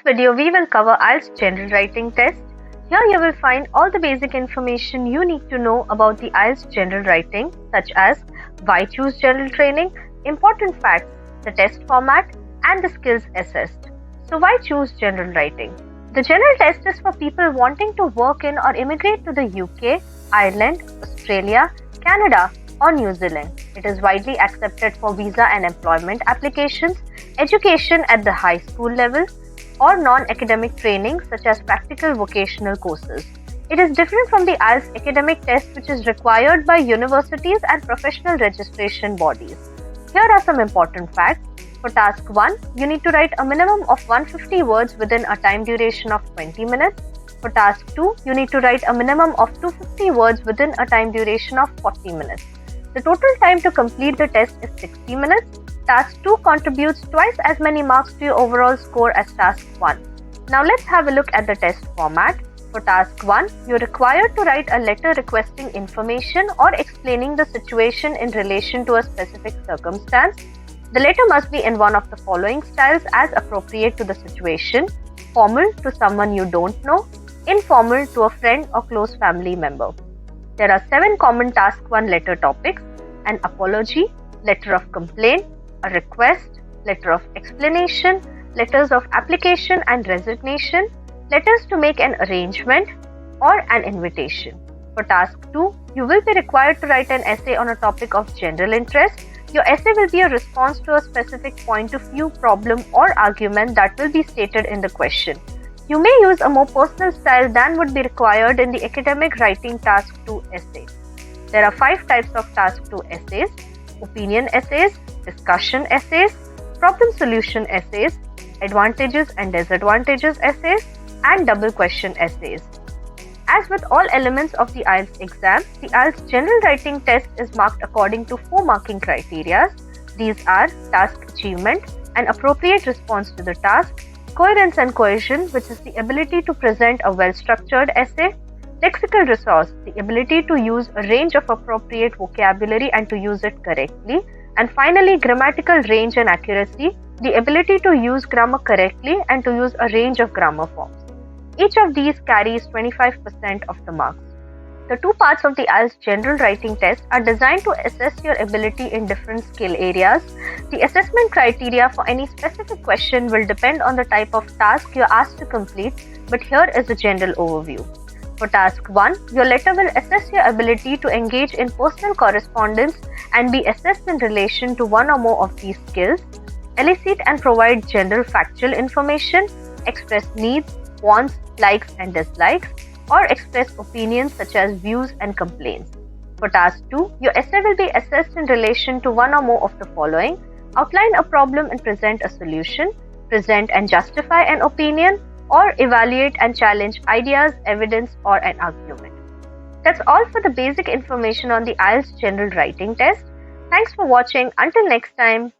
video, we will cover IELTS General Writing Test. Here you will find all the basic information you need to know about the IELTS General Writing, such as why choose General Training, important facts, the test format, and the skills assessed. So why choose General Writing? The General Test is for people wanting to work in or immigrate to the UK, Ireland, Australia, Canada, or New Zealand. It is widely accepted for visa and employment applications, education at the high school level, or non-academic training such as practical vocational courses. It is different from the IELTS academic test, which is required by universities and professional registration bodies. Here are some important facts. For task 1, you need to write a minimum of 150 words within a time duration of 20 minutes. For task 2, you need to write a minimum of 250 words within a time duration of 40 minutes. The total time to complete the test is 60 minutes. Task 2 contributes twice as many marks to your overall score as task 1. Now let's have a look at the test format. For task 1, you're required to write a letter requesting information or explaining the situation in relation to a specific circumstance. The letter must be in one of the following styles as appropriate to the situation: formal to someone you don't know, informal to a friend or close family member. There are 7 common task 1 letter topics: an apology, letter of complaint, a request, letter of explanation, letters of application and resignation, letters to make an arrangement, or an invitation. For task 2, you will be required to write an essay on a topic of general interest. Your essay will be a response to a specific point of view, problem, or argument that will be stated in the question. You may use a more personal style than would be required in the academic writing task 2 essay. There are 5 types of task 2 essays: opinion essays, discussion essays, problem solution essays, advantages and disadvantages essays, and double question essays. As with all elements of the IELTS exam, the IELTS General Writing Test is marked according to 4 marking criteria. These are task achievement, an appropriate response to the task; coherence and cohesion, which is the ability to present a well-structured essay; lexical resource, the ability to use a range of appropriate vocabulary and to use it correctly; and finally, grammatical range and accuracy, the ability to use grammar correctly and to use a range of grammar forms. Each of these carries 25% of the marks. The 2 parts of the IELTS General Writing Test are designed to assess your ability in different skill areas. The assessment criteria for any specific question will depend on the type of task you are asked to complete, but here is a general overview. For task 1, your letter will assess your ability to engage in personal correspondence and be assessed in relation to one or more of these skills: elicit and provide general factual information, express needs, wants, likes and dislikes, or express opinions such as views and complaints. For task 2, your essay will be assessed in relation to one or more of the following: outline a problem and present a solution, present and justify an opinion, or evaluate and challenge ideas, evidence, or an argument. That's all for the basic information on the IELTS General Writing Test. Thanks for watching. Until next time.